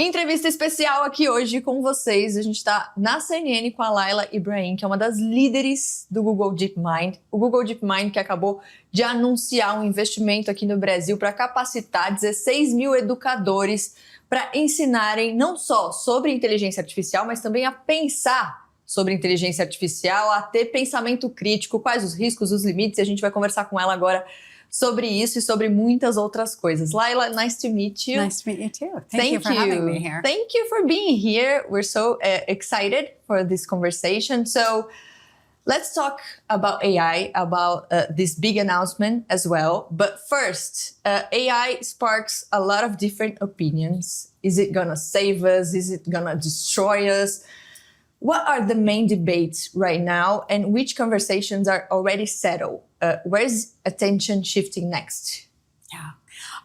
Entrevista especial aqui hoje com vocês. A gente está na CNN com a Lila Ibrahim, que é uma das líderes do Google DeepMind. O Google DeepMind que acabou de anunciar um investimento aqui no Brasil para capacitar 16 mil educadores para ensinarem não só sobre inteligência artificial, mas também a pensar sobre inteligência artificial, a ter pensamento crítico, quais os riscos, os limites. E a gente vai conversar com ela agora sobre isso e sobre muitas outras coisas. Lila, nice to meet you. Nice to meet you too. Thank you for having me here. Thank you for being here. We're so excited for this conversation. So let's talk about AI, about this big announcement as well. But first, AI sparks a lot of different opinions. Is it gonna save us? Is it gonna destroy us? What are the main debates right now, and which conversations are already settled? Where's attention shifting next? Yeah,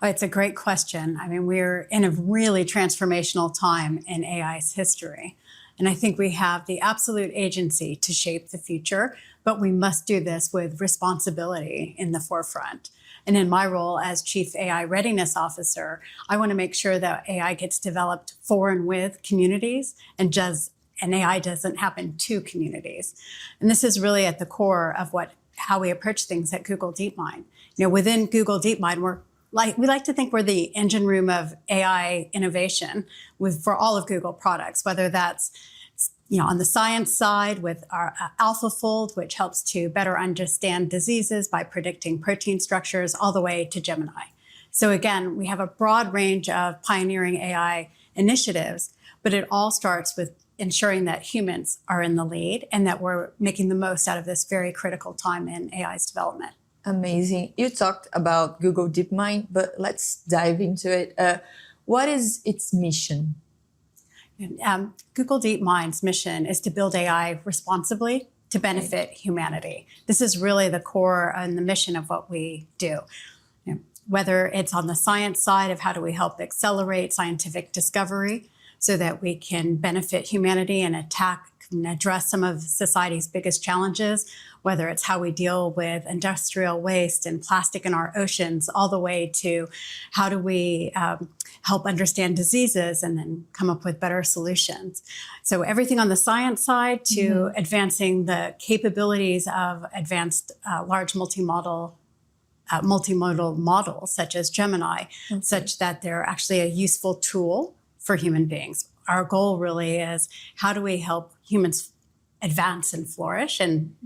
it's a great question. I mean, we're in a really transformational time in AI's history. And I think we have the absolute agency to shape the future, but we must do this with responsibility in the forefront. And in my role as Chief AI Readiness Officer, I want to make sure that AI gets developed for and with communities and AI doesn't happen to communities. And this is really at the core of how we approach things at Google DeepMind. You know, within Google DeepMind, we like to think we're the engine room of AI innovation for all of Google products, whether that's on the science side with our AlphaFold, which helps to better understand diseases by predicting protein structures, all the way to Gemini. So again, we have a broad range of pioneering AI initiatives, but it all starts with ensuring that humans are in the lead and that we're making the most out of this very critical time in AI's development. Amazing. You talked about Google DeepMind, but let's dive into it. What is its mission? Google DeepMind's mission is to build AI responsibly to benefit humanity. This is really the core and the mission of what we do. Whether it's on the science side of how do we help accelerate scientific discovery, so that we can benefit humanity and address some of society's biggest challenges, whether it's how we deal with industrial waste and plastic in our oceans, all the way to how do we help understand diseases and then come up with better solutions. So everything on the science side to advancing the capabilities of advanced large multimodal models such as Gemini, such that they're actually a useful tool for human beings. Our goal really is how do we help humans advance and flourish and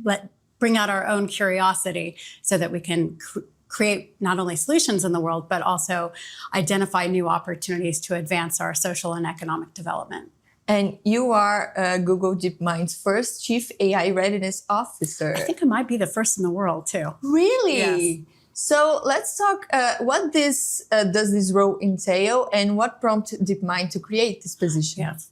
bring out our own curiosity so that we can create not only solutions in the world, but also identify new opportunities to advance our social and economic development. And you are Google DeepMind's first Chief AI Readiness Officer. I think I might be the first in the world too. Really? Yes. So let's talk, what does this role entail and what prompted DeepMind to create this position? Yes.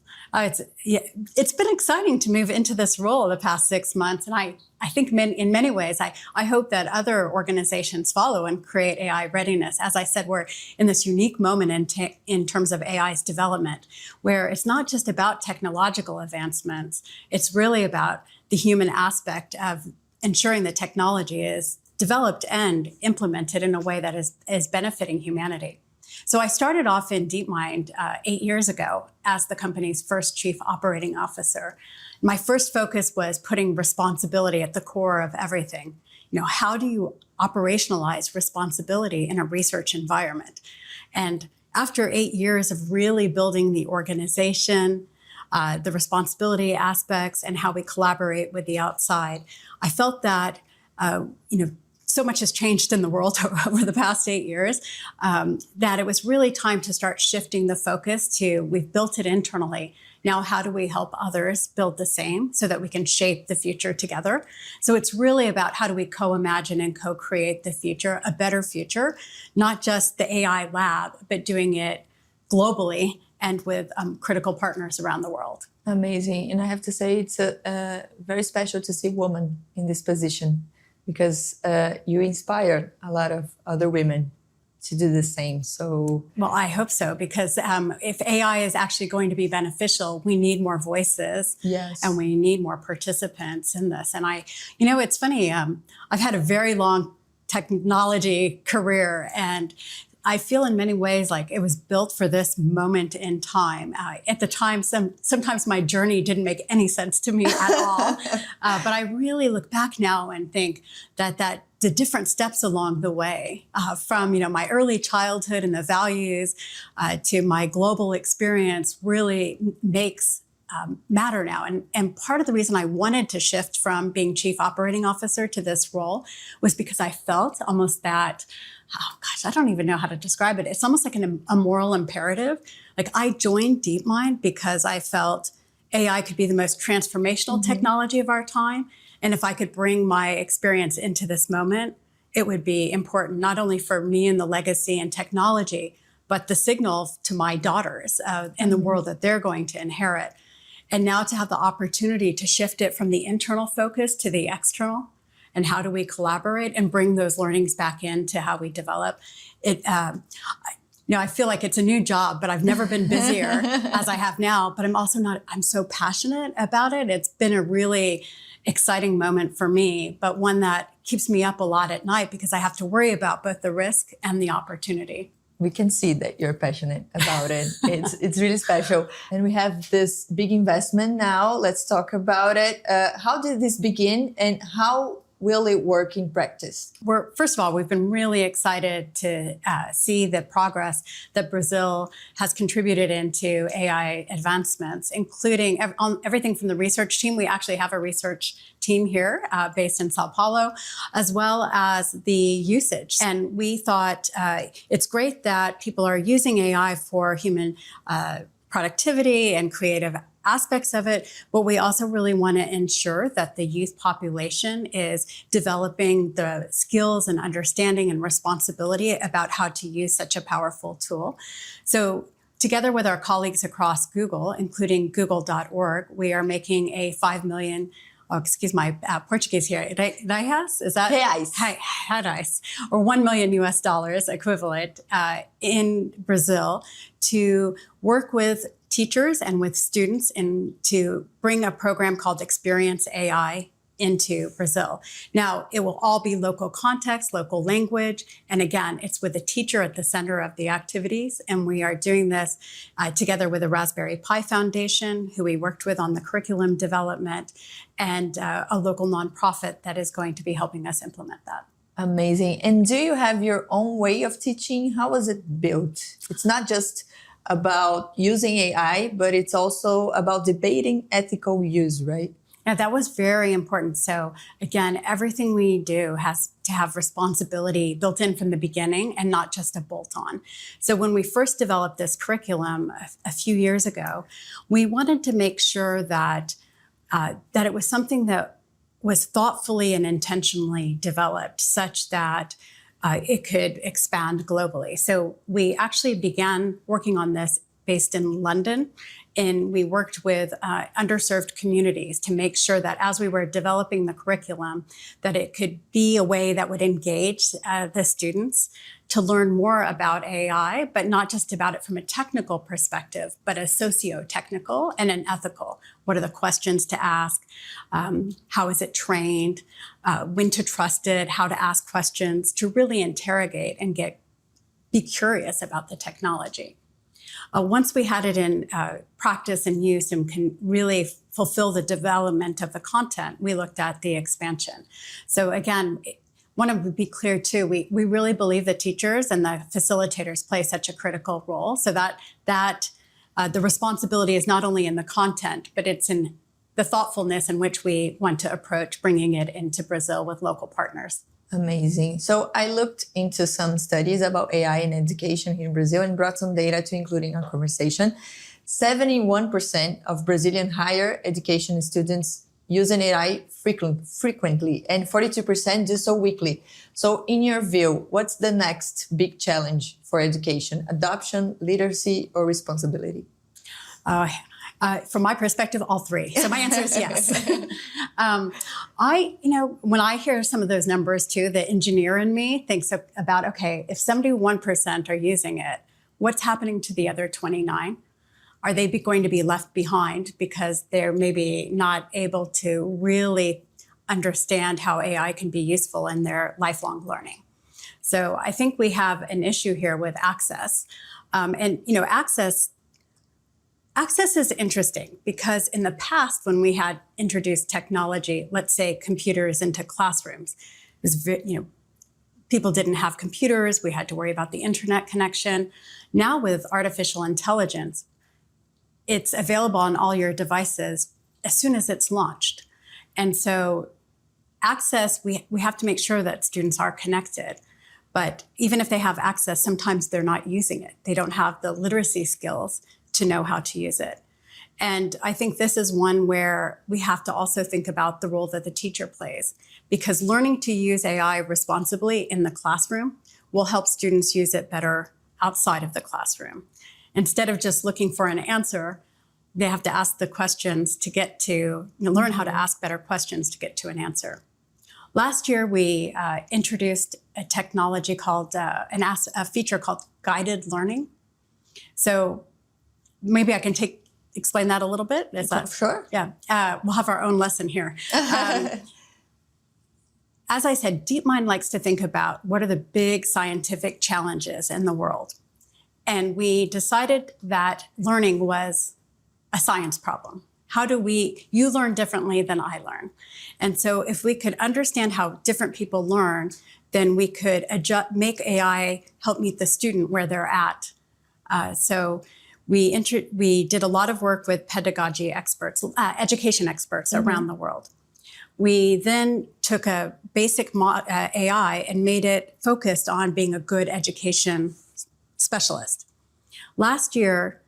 It's been exciting to move into this role the past 6 months. And I think in many ways, I hope that other organizations follow and create AI readiness. As I said, we're in this unique moment in terms of AI's development, where it's not just about technological advancements. It's really about the human aspect of ensuring that technology is developed and implemented in a way that is benefiting humanity. So I started off in DeepMind 8 years ago as the company's first chief operating officer. My first focus was putting responsibility at the core of everything. How do you operationalize responsibility in a research environment? And after 8 years of really building the organization, the responsibility aspects, and how we collaborate with the outside, I felt that so much has changed in the world over the past 8 years that it was really time to start shifting the focus to, we've built it internally. Now, how do we help others build the same so that we can shape the future together? So it's really about how do we co-imagine and co-create the future, a better future, not just the AI lab, but doing it globally and with critical partners around the world. Amazing. And I have to say, it's very special to see women in this position, because you inspire a lot of other women to do the same. So, well, I hope so, because if AI is actually going to be beneficial, we need more voices. Yes. And we need more participants in this. And it's funny, I've had a very long technology career, and I feel in many ways like it was built for this moment in time. At the time, sometimes my journey didn't make any sense to me at all. But I really look back now and think that the different steps along the way, from my early childhood and the values to my global experience, really makes matter now. And part of the reason I wanted to shift from being chief operating officer to this role was because I felt almost that, oh gosh, I don't even know how to describe it. It's almost like a moral imperative. Like I joined DeepMind because I felt AI could be the most transformational technology of our time. And if I could bring my experience into this moment, it would be important, not only for me and the legacy and technology, but the signal to my daughters and the world that they're going to inherit. And now to have the opportunity to shift it from the internal focus to the external, and how do we collaborate and bring those learnings back into how we develop it. I feel like it's a new job, but I've never been busier as I have now, but I'm so passionate about it. It's been a really exciting moment for me, but one that keeps me up a lot at night because I have to worry about both the risk and the opportunity. We can see that you're passionate about it. It's really special. And we have this big investment now. Let's talk about it. How did this begin and how will it work in practice? First of all, we've been really excited to see the progress that Brazil has contributed into AI advancements, including everything from the research team. We actually have a research team here based in Sao Paulo, as well as the usage. And we thought it's great that people are using AI for human productivity and creative aspects of it, but we also really want to ensure that the youth population is developing the skills and understanding and responsibility about how to use such a powerful tool. So together with our colleagues across Google, including google.org, we are making a 5 million excuse my Portuguese here. Reais? Is that? Reais. Or $1 million US equivalent in Brazil to work with teachers and with students and to bring a program called Experience AI into Brazil. Now, it will all be local context, local language. And again, it's with the teacher at the center of the activities. And we are doing this together with the Raspberry Pi Foundation, who we worked with on the curriculum development, and a local nonprofit that is going to be helping us implement that. Amazing. And do you have your own way of teaching? How was it built? It's not just about using AI, but it's also about debating ethical use, right? Yeah, that was very important. So again, everything we do has to have responsibility built in from the beginning and not just a bolt-on. So when we first developed this curriculum a few years ago, we wanted to make sure that it was something that was thoughtfully and intentionally developed such that it could expand globally. So we actually began working on this based in London, and we worked with underserved communities to make sure that as we were developing the curriculum, that it could be a way that would engage the students to learn more about AI, but not just about it from a technical perspective, but a socio-technical and an ethical. What are the questions to ask? How is it trained? When to trust it? How to ask questions to really interrogate and be curious about the technology. Once we had it in practice and use and can really fulfill the development of the content, we looked at the expansion. So again, want to be clear too, we really believe the teachers and the facilitators play such a critical role, so that the responsibility is not only in the content, but it's in the thoughtfulness in which we want to approach bringing it into Brazil with local partners. Amazing. So I looked into some studies about AI in education here in Brazil and brought some data to include in our conversation. 71% of Brazilian higher education students use an AI frequently, and 42% do so weekly. So in your view, what's the next big challenge for education? Adoption, literacy, or responsibility? From my perspective, all three. So my answer is yes. When I hear some of those numbers too, the engineer in me thinks about, okay, if 71% are using it, what's happening to the other 29? Are they going to be left behind because they're maybe not able to really understand how AI can be useful in their lifelong learning? So I think we have an issue here with access. And, you know, access is interesting because in the past, when we had introduced technology, let's say computers into classrooms, it was, you know, people didn't have computers. We had to worry about the internet connection. Now with artificial intelligence, it's available on all your devices as soon as it's launched. And so access, we have to make sure that students are connected. But even if they have access, sometimes they're not using it. They don't have the literacy skills to know how to use it. And I think this is one where we have to also think about the role that the teacher plays, because learning to use AI responsibly in the classroom will help students use it better outside of the classroom. Instead of just looking for an answer, they have to ask the questions to get to, you know, learn how to ask better questions to get to an answer. Last year, we introduced a technology called, a feature called guided learning. So maybe I can explain that a little bit. Is that, sure. Yeah, we'll have our own lesson here. As I said, DeepMind likes to think about what are the big scientific challenges in the world. And we decided that learning was a science problem. How do you learn differently than I learn? And so if we could understand how different people learn, then we could make AI help meet the student where they're at. So we did a lot of work with pedagogy experts, education experts around the world. We then took a basic AI and made it focused on being a good education specialist. Last year,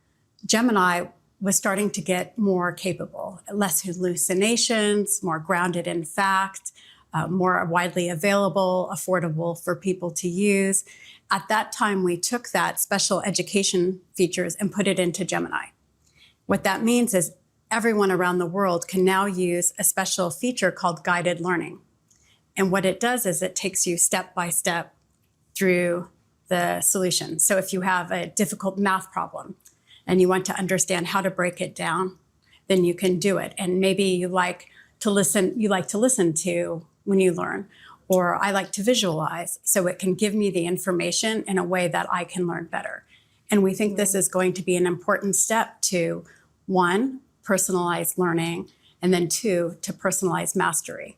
Gemini was starting to get more capable, less hallucinations, more grounded in fact, more widely available, affordable for people to use. At that time, we took that special education features and put it into Gemini. What that means is everyone around the world can now use a special feature called guided learning. And what it does is it takes you step by step through the solution. So if you have a difficult math problem and you want to understand how to break it down, then you can do it. And maybe you like to listen to when you learn, or I like to visualize, so it can give me the information in a way that I can learn better. And we think this is going to be an important step to, one, personalized learning, and then two, to personalized mastery.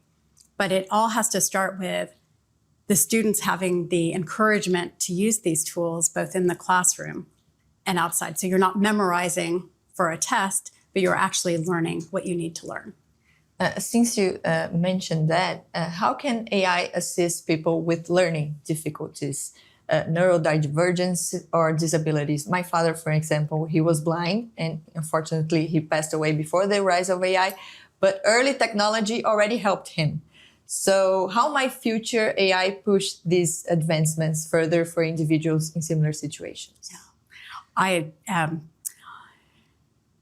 But it all has to start with the students having the encouragement to use these tools both in the classroom and outside. So you're not memorizing for a test, but you're actually learning what you need to learn. Since you mentioned that, how can AI assist people with learning difficulties, neurodivergence or disabilities? My father, for example, he was blind and unfortunately he passed away before the rise of AI, but early technology already helped him. So how might future AI push these advancements further for individuals in similar situations?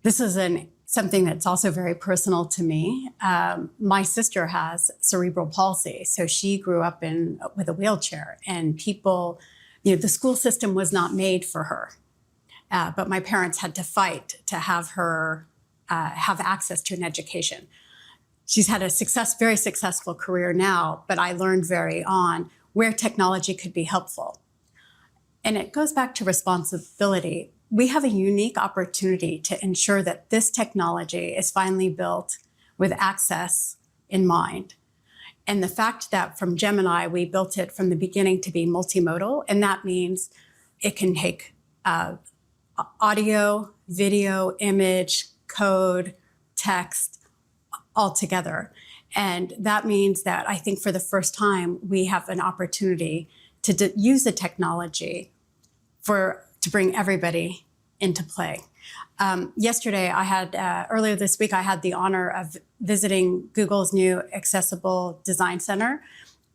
This is something that's also very personal to me. My sister has cerebral palsy, so she grew up with a wheelchair, and people, you know, the school system was not made for her. But my parents had to fight to have her have access to an education. She's had a very successful career now, but I learned very on where technology could be helpful. And it goes back to responsibility. We have a unique opportunity to ensure that this technology is finally built with access in mind. And the fact that from Gemini, we built it from the beginning to be multimodal, and that means it can take audio, video, image, code, text, all together. And that means that I think for the first time, we have an opportunity to use the technology to bring everybody into play. Yesterday, earlier this week, I had the honor of visiting Google's new Accessible Design Center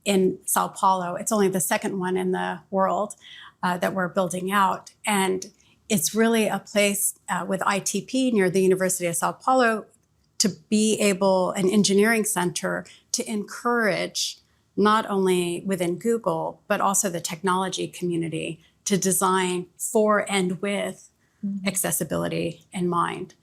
in Sao Paulo. It's only the second one in the world that we're building out. And it's really a place with ITP near the University of Sao Paulo to be an engineering center to encourage not only within Google, but also the technology community to design for and with accessibility in mind.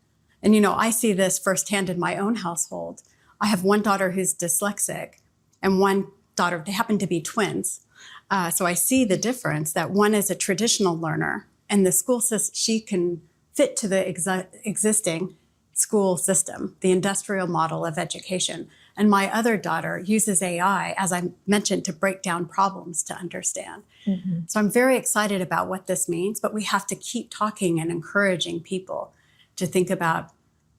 And, you know, I see this firsthand in my own household. I have one daughter who's dyslexic and one daughter, they happen to be twins. So I see the difference that one is a traditional learner, and the school system, she can fit to the existing school system, the industrial model of education. And my other daughter uses AI, as I mentioned, to break down problems to understand. Mm-hmm. So I'm very excited about what this means, but we have to keep talking and encouraging people to think about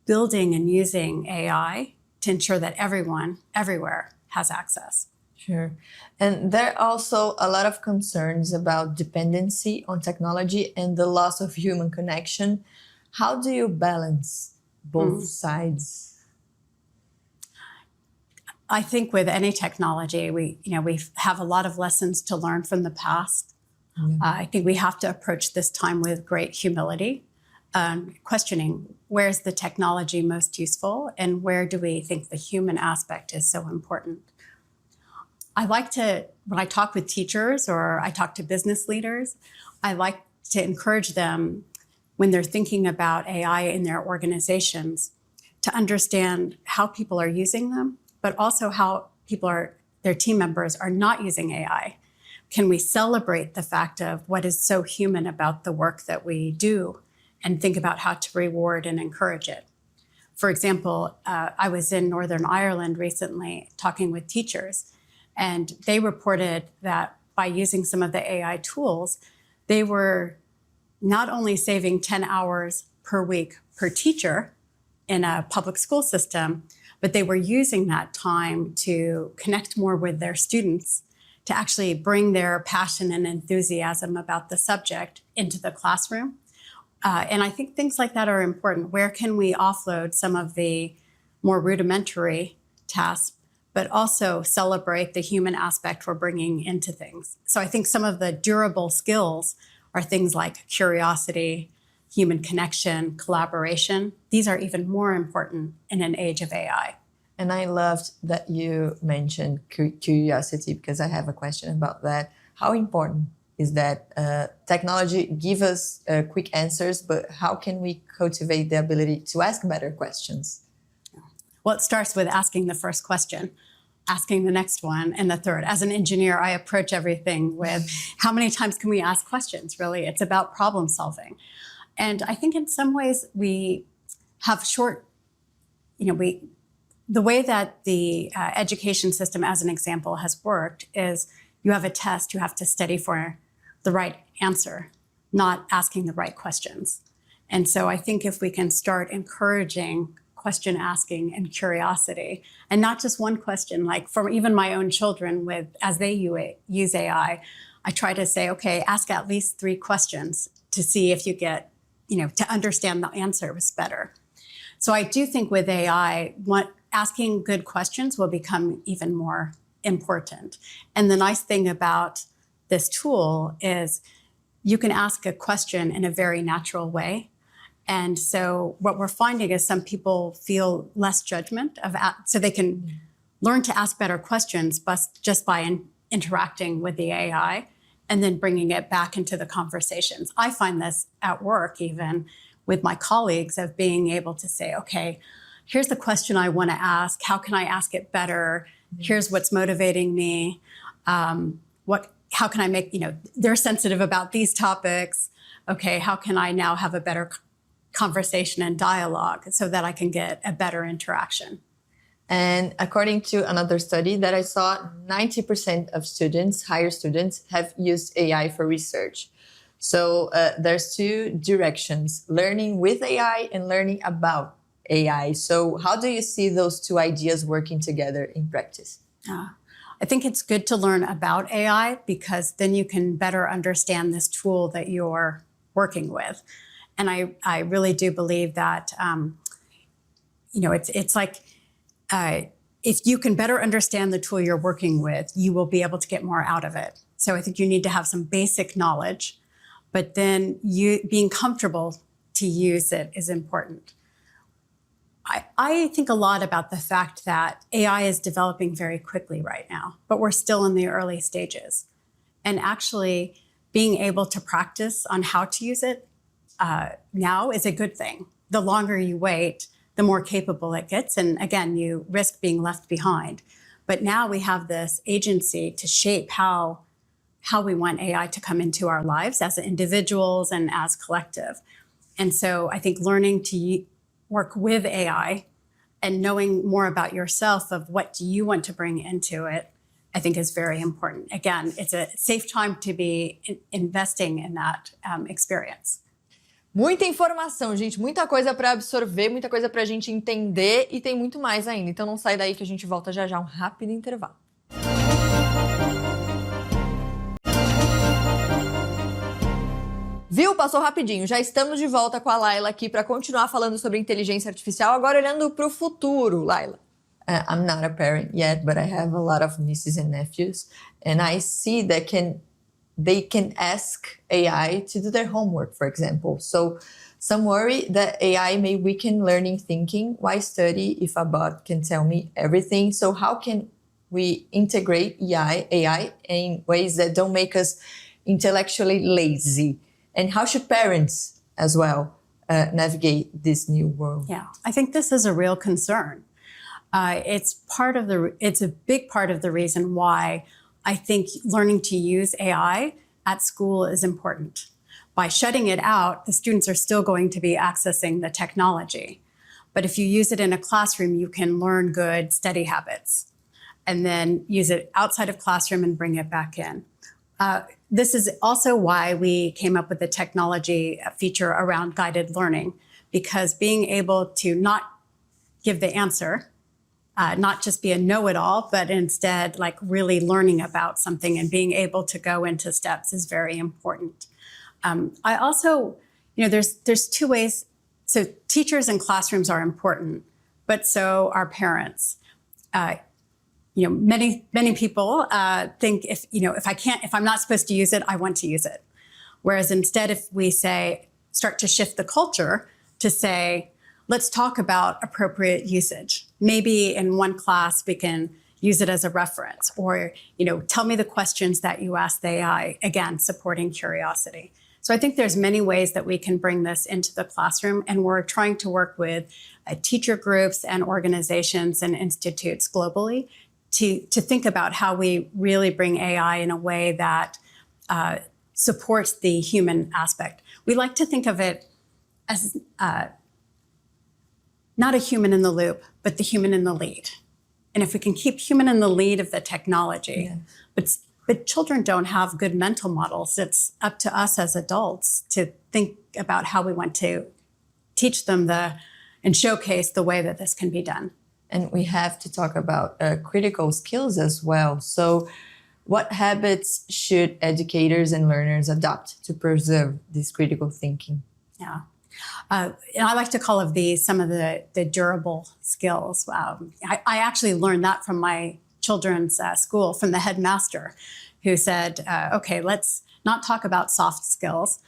building and using AI to ensure that everyone, everywhere, has access. Sure. And there are also a lot of concerns about dependency on technology and the loss of human connection. How do you balance both sides? I think with any technology, we have a lot of lessons to learn from the past. I think we have to approach this time with great humility, questioning where's the technology most useful and where do we think the human aspect is so important. I like to, when I talk with teachers or I talk to business leaders, I like to encourage them when they're thinking about AI in their organizations to understand how people are using them, but also how their team members are not using AI. Can we celebrate the fact of what is so human about the work that we do and think about how to reward and encourage it? For example, I was in Northern Ireland recently talking with teachers, and they reported that by using some of the AI tools, they were not only saving 10 hours per week per teacher in a public school system, but they were using that time to connect more with their students, to actually bring their passion and enthusiasm about the subject into the classroom. And I think things like that are important. Where can we offload some of the more rudimentary tasks, but also celebrate the human aspect we're bringing into things? So I think some of the durable skills are things like curiosity, human connection, collaboration. These are even more important in an age of AI. And I loved that you mentioned curiosity, because I have a question about that. How important is that technology give us quick answers, but how can we cultivate the ability to ask better questions? Well, it starts with asking the first question, asking the next one, and the third. As an engineer, I approach everything with how many times can we ask questions, really? It's about problem solving. And I think in some ways we have the way that the education system, as an example, has worked is you have a test, you have to study for the right answer, not asking the right questions. And so I think if we can start encouraging question asking and curiosity, and not just one question, like for even my own children, as they use AI, I try to say, okay, ask at least 3 questions to see if you get, to understand the answer was better. So I do think with AI, asking good questions will become even more important. And the nice thing about this tool is you can ask a question in a very natural way. And so what we're finding is some people feel less judgment so they can learn to ask better questions just by interacting with the AI and then bringing it back into the conversations. I find this at work, even with my colleagues, of being able to say, okay, here's the question I want to ask. How can I ask it better? Here's what's motivating me. How can I make, they're sensitive about these topics. Okay, how can I now have a better conversation and dialogue so that I can get a better interaction? And according to another study that I saw, 90% of students, higher students, have used AI for research. So there's 2 directions, learning with AI and learning about AI. So how do you see those 2 ideas working together in practice? I think it's good to learn about AI because then you can better understand this tool that you're working with. And I really do believe that, it's like if you can better understand the tool you're working with, you will be able to get more out of it. So I think you need to have some basic knowledge, but then being comfortable to use it is important. I think a lot about the fact that AI is developing very quickly right now, but we're still in the early stages. And actually being able to practice on how to use it now is a good thing. The longer you wait, the more capable it gets. And again, you risk being left behind. But now we have this agency to shape how we want AI to come into our lives as individuals and as collective. And so I think learning to work with AI and knowing more about yourself of what do you want to bring into it, I think is very important. Again, it's a safe time to be investing in that experience. Muita informação, gente, muita coisa para absorver, muita coisa para a gente entender e tem muito mais ainda. Então não sai daí que a gente volta já já, um rápido intervalo. Viu? Passou rapidinho. Já estamos de volta com a Lila aqui para continuar falando sobre inteligência artificial, agora olhando para o futuro, Lila. I'm not a parent yet, but I have a lot of nieces and nephews, and I see that they can ask AI to do their homework, for example. So some worry that AI may weaken learning thinking. Why study if a bot can tell me everything? So how can we integrate AI in ways that don't make us intellectually lazy? And how should parents as well navigate this new world? Yeah, I think this is a real concern. It's a big part of the reason why I think learning to use AI at school is important. By shutting it out, the students are still going to be accessing the technology. But if you use it in a classroom, you can learn good study habits and then use it outside of classroom and bring it back in. This is also why we came up with the technology feature around guided learning, because being able to not give the answer, not just be a know-it-all, but instead like really learning about something and being able to go into steps is very important. I also, there's two ways. So teachers and classrooms are important, but so are parents. Many people think if I'm not supposed to use it, I want to use it. Whereas instead, if we start to shift the culture to say, let's talk about appropriate usage. Maybe in one class, we can use it as a reference, or, tell me the questions that you asked the AI, again, supporting curiosity. So I think there's many ways that we can bring this into the classroom, and we're trying to work with teacher groups and organizations and institutes globally to think about how we really bring AI in a way that supports the human aspect. We like to think of it as not a human in the loop, but the human in the lead. And if we can keep human in the lead of the technology, but children don't have good mental models. It's up to us as adults to think about how we want to teach them and showcase the way that this can be done. And we have to talk about critical skills as well. So what habits should educators and learners adopt to preserve this critical thinking? Yeah. And I like to call these some of the durable skills. I actually learned that from my children's school, from the headmaster, who said, okay, let's not talk about soft skills.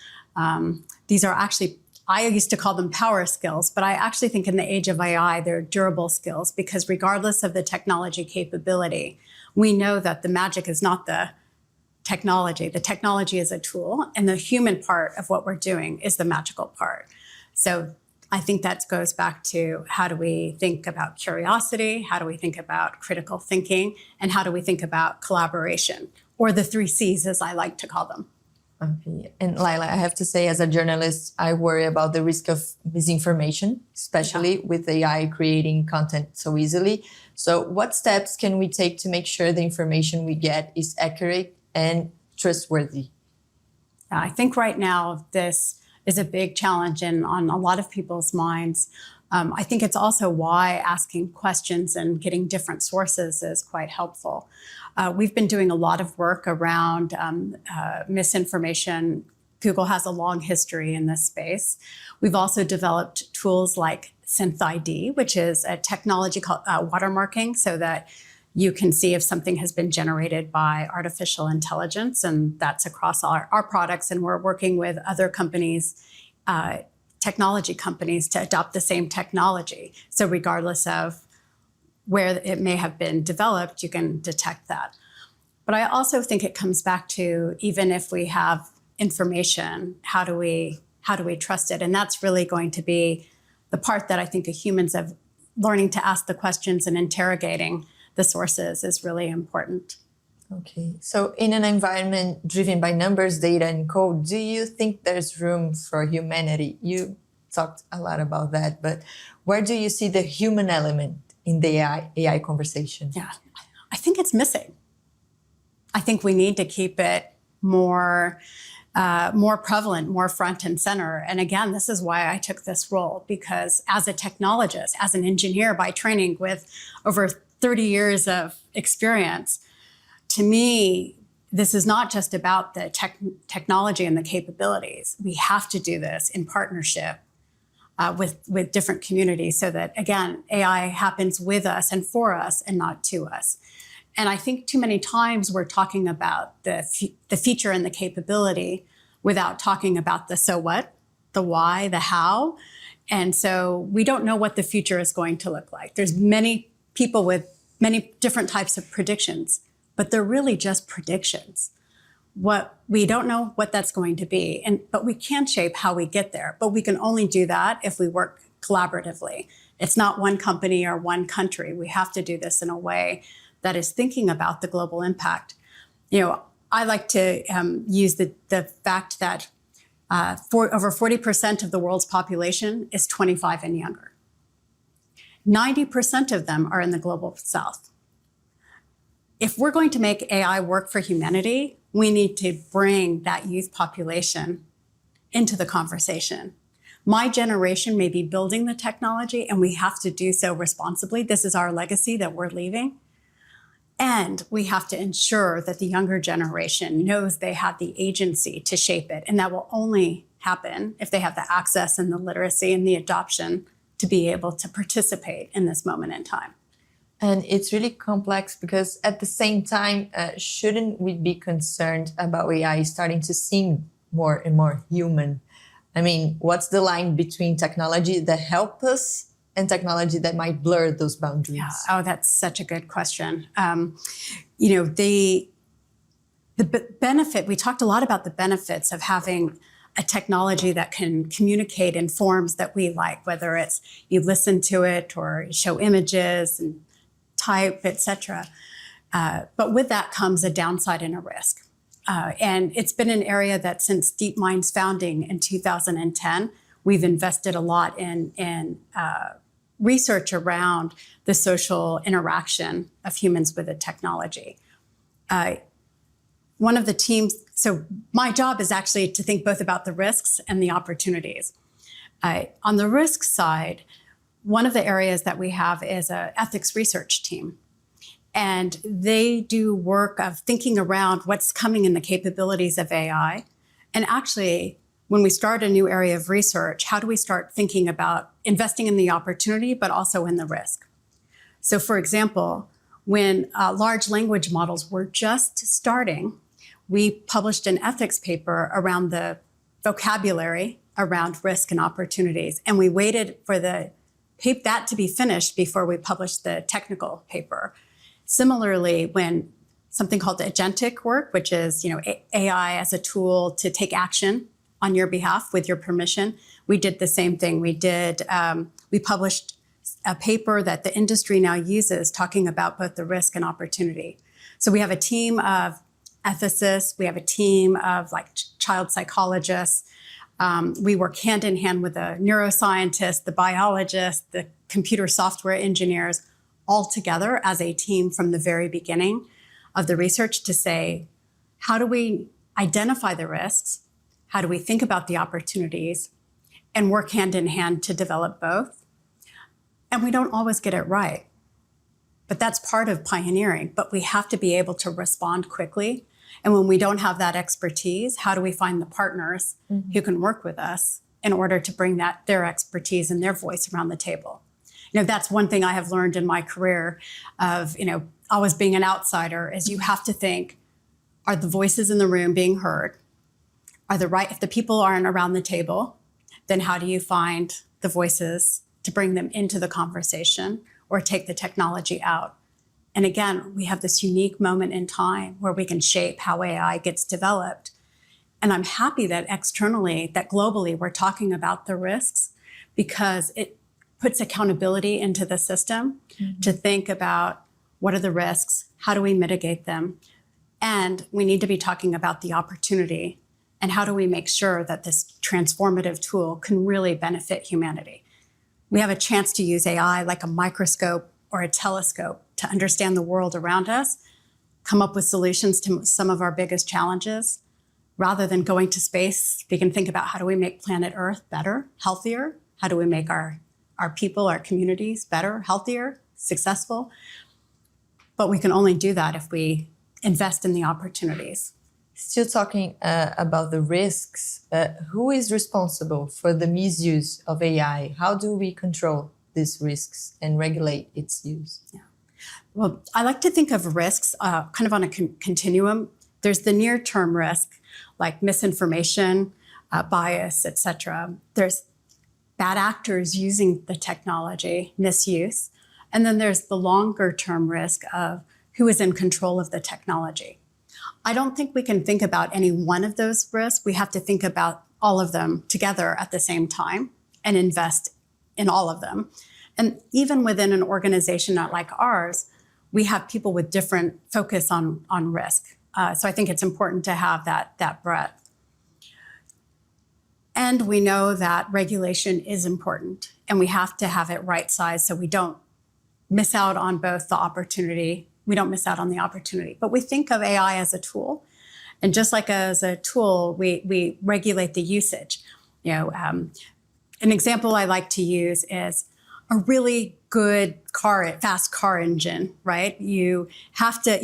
These are actually, I used to call them power skills, but I actually think in the age of AI, they're durable skills, because regardless of the technology capability, we know that the magic is not the technology. The technology is a tool, and the human part of what we're doing is the magical part. So I think that goes back to how do we think about curiosity, how do we think about critical thinking, and how do we think about collaboration, or the 3 C's as I like to call them. Okay. And Lila, I have to say, as a journalist, I worry about the risk of misinformation, especially with AI creating content so easily. So what steps can we take to make sure the information we get is accurate and trustworthy? I think right now this is a big challenge on a lot of people's minds. I think it's also why asking questions and getting different sources is quite helpful. We've been doing a lot of work around misinformation. Google has a long history in this space. We've also developed tools like SynthID, which is a technology called watermarking, so that you can see if something has been generated by artificial intelligence, and that's across our products. And we're working with other companies, technology companies, to adopt the same technology. So regardless of where it may have been developed, you can detect that. But I also think it comes back to, even if we have information, how do we trust it? And that's really going to be the part that I think of humans of learning to ask the questions and interrogating the sources is really important. Okay, so in an environment driven by numbers, data, and code, do you think there's room for humanity? You talked a lot about that, but where do you see the human element in the AI conversation? Yeah, I think it's missing. I think we need to keep it more prevalent, more front and center. And again, this is why I took this role, because as a technologist, as an engineer by training with over 30 years of experience, to me, this is not just about the technology and the capabilities. We have to do this in partnership with different communities so that, again, AI happens with us and for us and not to us. And I think too many times we're talking about the feature and the capability without talking about the so what, the why, the how. And so we don't know what the future is going to look like. There's many people with many different types of predictions, but they're really just predictions. We don't know what that's going to be, but we can shape how we get there. But we can only do that if we work collaboratively. It's not one company or one country. We have to do this in a way that is thinking about the global impact. I like to use the fact that over 40% of the world's population is 25 and younger. 90% of them are in the global south. If we're going to make AI work for humanity, we need to bring that youth population into the conversation. My generation may be building the technology, and we have to do so responsibly. This is our legacy that we're leaving. And we have to ensure that the younger generation knows they have the agency to shape it. And that will only happen if they have the access and the literacy and the adoption to be able to participate in this moment in time. And it's really complex because at the same time, shouldn't we be concerned about AI starting to seem more and more human? I mean, what's the line between technology that help us and technology that might blur those boundaries? Yeah. Oh, that's such a good question. The benefit, we talked a lot about the benefits of having a technology that can communicate in forms that we like, whether it's you listen to it or show images and type, etc. But with that comes a downside and a risk. And it's been an area that since DeepMind's founding in 2010, we've invested a lot in research around the social interaction of humans with the technology. One of the teams, so my job is actually to think both about the risks and the opportunities. On the risk side, one of the areas that we have is an ethics research team. And they do work of thinking around what's coming in the capabilities of AI. And actually, when we start a new area of research, how do we start thinking about investing in the opportunity, but also in the risk? So for example, when large language models were just starting, we published an ethics paper around the vocabulary around risk and opportunities. And we waited for that to be finished before we published the technical paper. Similarly, when something called agentic work, which is AI as a tool to take action on your behalf with your permission, we did the same thing. We published a paper that the industry now uses talking about both the risk and opportunity. So we have a team of ethicists, we have a team of child psychologists. We work hand in hand with the neuroscientists, the biologists, the computer software engineers, all together as a team from the very beginning of the research to say, how do we identify the risks? How do we think about the opportunities and work hand in hand to develop both? And we don't always get it right, but that's part of pioneering. But we have to be able to respond quickly. And when we don't have that expertise, how do we find the partners who can work with us in order to bring their expertise and their voice around the table? That's one thing I have learned in my career of, always being an outsider is you have to think, are the voices in the room being heard? If the people aren't around the table, then how do you find the voices to bring them into the conversation or take the technology out? And again, we have this unique moment in time where we can shape how AI gets developed. And I'm happy that externally, that globally, we're talking about the risks because it puts accountability into the system to think about What are the risks? How do we mitigate them? And we need to be talking about the opportunity and how do we make sure that this transformative tool can really benefit humanity. We have a chance to use AI like a microscope or a telescope to understand the world around us, come up with solutions to some of our biggest challenges. Rather than going to space, we can think about how do we make planet Earth better, healthier? How do we make our people, our communities better, healthier, successful? But we can only do that if we invest in the opportunities. Still talking about the risks, who is responsible for the misuse of AI? How do we control these risks and regulate its use? Yeah. Well, I like to think of risks kind of on a continuum. There's the near-term risk, like misinformation, bias, etc. There's bad actors using the technology, misuse. And then there's the longer-term risk of who is in control of the technology. I don't think we can think about any one of those risks. We have to think about all of them together at the same time and invest in all of them. And even within an organization not like ours, we have people with different focus on risk. So I think it's important to have that breadth. And we know that regulation is important, and we have to have it right-sized so we don't miss out on both the opportunity. We don't miss out on the opportunity. But we think of AI as a tool. And just like as a tool, we regulate the usage. An example I like to use is a really good fast car engine, right? You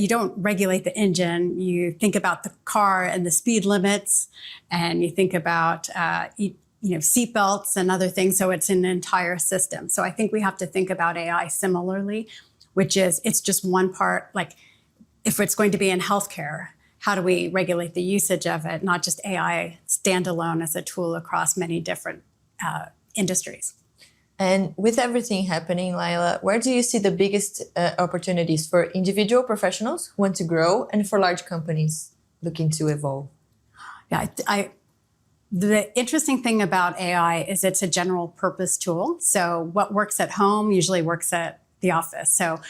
don't regulate the engine. You think about the car and the speed limits, and you think about seat belts and other things. So it's an entire system. So I think we have to think about AI similarly, which is it's just one part. Like if it's going to be in healthcare, how do we regulate the usage of it, not just AI standalone as a tool across many different industries? And with everything happening, Lila, where do you see the biggest opportunities for individual professionals who want to grow and for large companies looking to evolve? Yeah, the interesting thing about AI is it's a general purpose tool. So what works at home usually works at the office. So,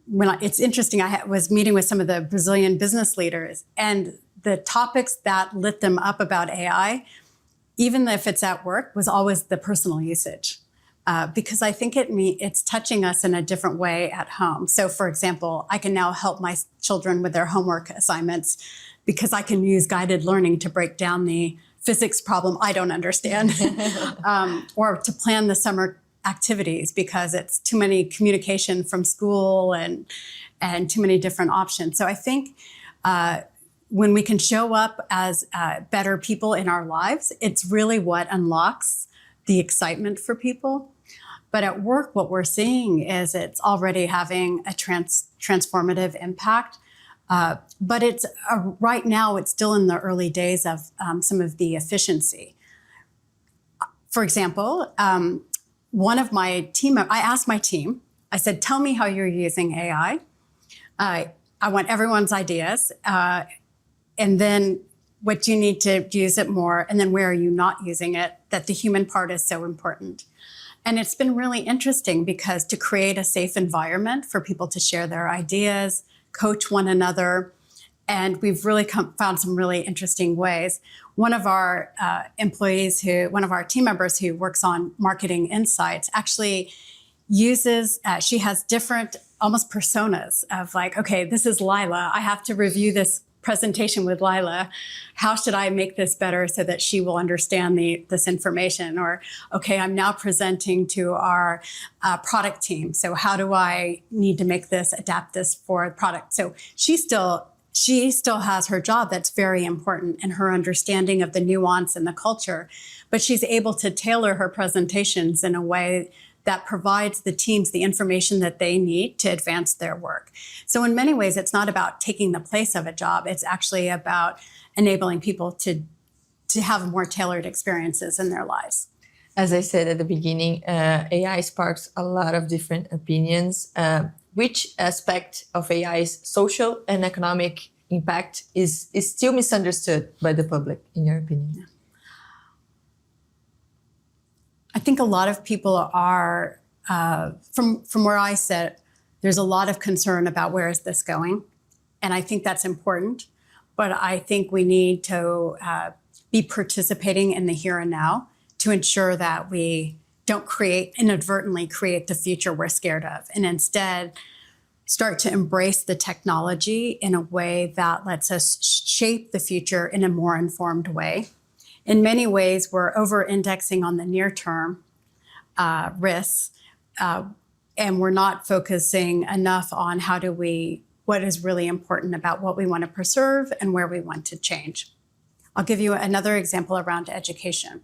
it's interesting, I was meeting with some of the Brazilian business leaders, and the topics that lit them up about AI, even if it's at work, was always the personal usage. Because I think it's touching us in a different way at home. So for example, I can now help my children with their homework assignments because I can use guided learning to break down the physics problem I don't understand, or to plan the summer activities because it's too many communication from school and too many different options. So I think when we can show up as better people in our lives, it's really what unlocks the excitement for people. But at work, what we're seeing is it's already having a transformative impact. But it's right now, it's still in the early days of some of the efficiency. For example, one of my team, I asked my team, I said, tell me how you're using AI. I want everyone's ideas. And then what do you need to use it more? And then where are you not using it? That the human part is so important. And it's been really interesting because to create a safe environment for people to share their ideas, coach one another, and we've really found some really interesting ways. One of our one of our team members who works on marketing insights actually uses, she has different almost personas of like, okay, this is Lila. I have to review this presentation with Lila. How should I make this better so that she will understand this information? Or, okay, I'm now presenting to our product team. So how do I need to adapt this for product? So she still has her job that's very important and her understanding of the nuance and the culture, but she's able to tailor her presentations in a way that provides the teams the information that they need to advance their work. So in many ways, it's not about taking the place of a job. It's actually about enabling people to have more tailored experiences in their lives. As I said at the beginning, AI sparks a lot of different opinions. Which aspect of AI's social and economic impact is still misunderstood by the public, in your opinion? Yeah. I think a lot of people are, from where I sit, There's a lot of concern about where is this going. And I think that's important. But I think we need to be participating in the here and now to ensure that we don't inadvertently create the future we're scared of, and instead start to embrace the technology in a way that lets us shape the future in a more informed way. In many ways, we're over-indexing on the near-term risks, and we're not focusing enough on what is really important about what we want to preserve and where we want to change. I'll give you another example around education.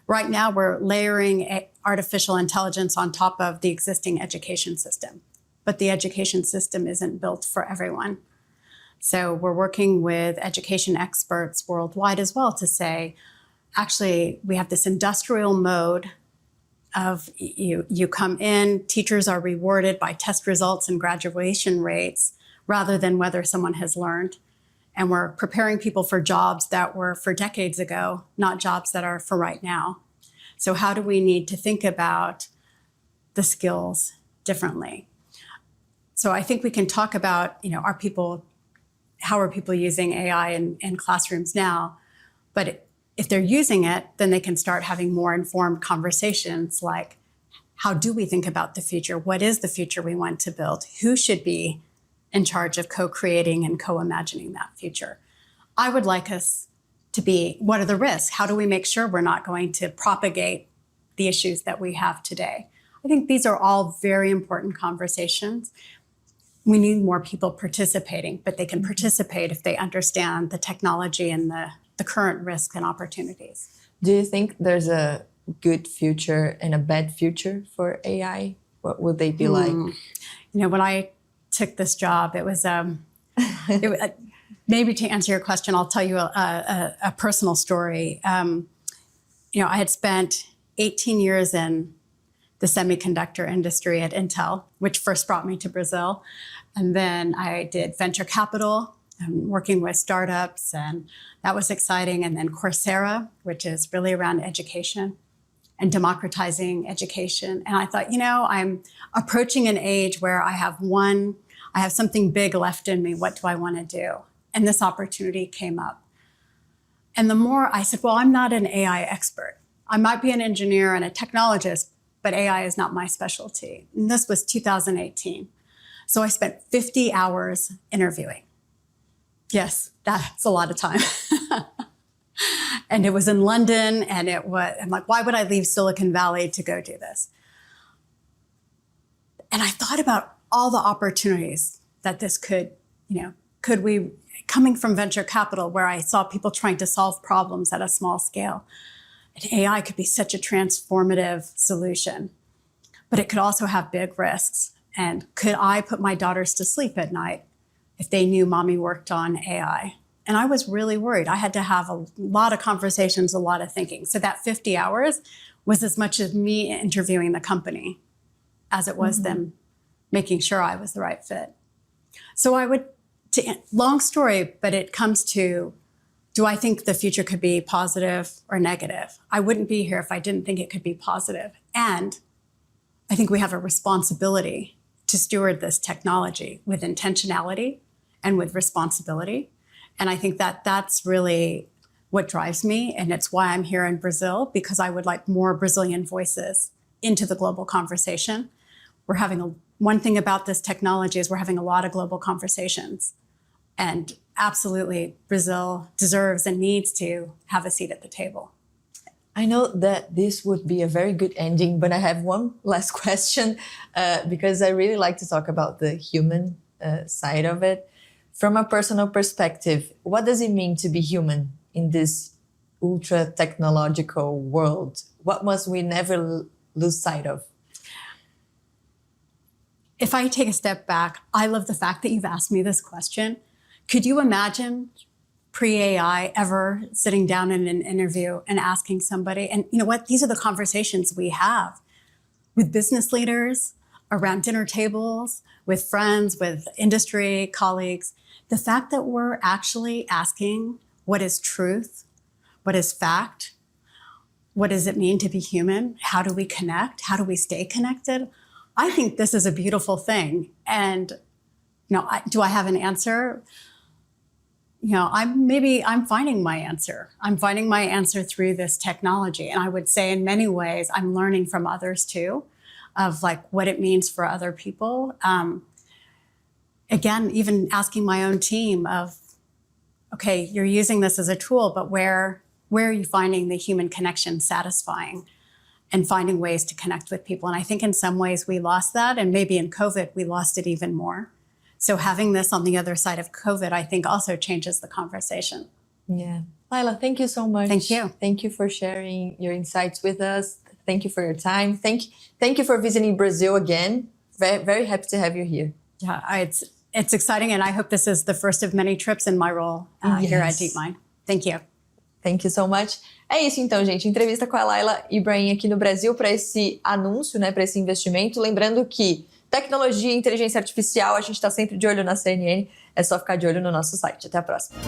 Right now, we're layering artificial intelligence on top of the existing education system, but the education system isn't built for everyone. So we're working with education experts worldwide as well to say, actually, we have this industrial mode of you come in, teachers are rewarded by test results and graduation rates rather than whether someone has learned. And we're preparing people for jobs that were for decades ago, not jobs that are for right now. So how do we need to think about the skills differently? So I think we can talk about, how are people using AI in classrooms now? But if they're using it, then they can start having more informed conversations like, how do we think about the future? What is the future we want to build? Who should be in charge of co-creating and co-imagining that future? I would like us to be, what are the risks? How do we make sure we're not going to propagate the issues that we have today? I think these are all very important conversations. We need more people participating, but they can participate if they understand the technology and the current risks and opportunities. Do you think there's a good future and a bad future for AI? What would they be like? When I took this job, it was, maybe to answer your question, I'll tell you a personal story. I had spent 18 years in the semiconductor industry at Intel, which first brought me to Brazil. And then I did venture capital, working with startups, and that was exciting. And then Coursera, which is really around education and democratizing education. And I thought, I'm approaching an age where I have something big left in me. What do I want to do? And this opportunity came up. And the more I said, well, I'm not an AI expert. I might be an engineer and a technologist, but AI is not my specialty. And this was 2018. So I spent 50 hours interviewing. Yes, that's a lot of time. And it was in London, and I'm like, why would I leave Silicon Valley to go do this? And I thought about all the opportunities that this coming from venture capital, where I saw people trying to solve problems at a small scale. And AI could be such a transformative solution, but it could also have big risks. And could I put my daughters to sleep at night if they knew mommy worked on AI? And I was really worried. I had to have a lot of conversations, a lot of thinking. So that 50 hours was as much as me interviewing the company as it was them making sure I was the right fit. So long story, but it comes to, do I think the future could be positive or negative? I wouldn't be here if I didn't think it could be positive. And I think we have a responsibility to steward this technology with intentionality and with responsibility. And I think that that's really what drives me. And it's why I'm here in Brazil, because I would like more Brazilian voices into the global conversation. One thing about this technology is we're having a lot of global conversations. And absolutely, Brazil deserves and needs to have a seat at the table. I know that this would be a very good ending, but I have one last question because I really like to talk about the human side of it. From a personal perspective, what does it mean to be human in this ultra technological world? What must we never lose sight of? If I take a step back, I love the fact that you've asked me this question. Could you imagine pre-AI ever sitting down in an interview and asking somebody, and you know what, these are the conversations we have with business leaders, around dinner tables, with friends, with industry colleagues. The fact that we're actually asking what is truth, what is fact, what does it mean to be human? How do we connect? How do we stay connected? I think this is a beautiful thing. And, do I have an answer? I'm finding my answer. I'm finding my answer through this technology. And I would say in many ways, I'm learning from others too, of like what it means for other people. Again, even asking my own team of, okay, you're using this as a tool, but where are you finding the human connection satisfying and finding ways to connect with people? And I think in some ways we lost that. And maybe in COVID, we lost it even more. So having this on the other side of COVID, I think also changes the conversation. Yeah. Lila, thank you so much. Thank you. Thank you for sharing your insights with us. Thank you for your time. Thank you for visiting Brazil again. Very, very happy to have you here. Yeah, it's exciting, and I hope this is the first of many trips in my role here at Deepmi. Thank you. Thank you so much. É isso então, gente. Entrevista com a Lila Ibrahim aqui no Brasil para esse anúncio, né, para esse investimento. Lembrando que tecnologia e inteligência artificial, a gente está sempre de olho na CNN. É só ficar de olho no nosso site. Até a próxima.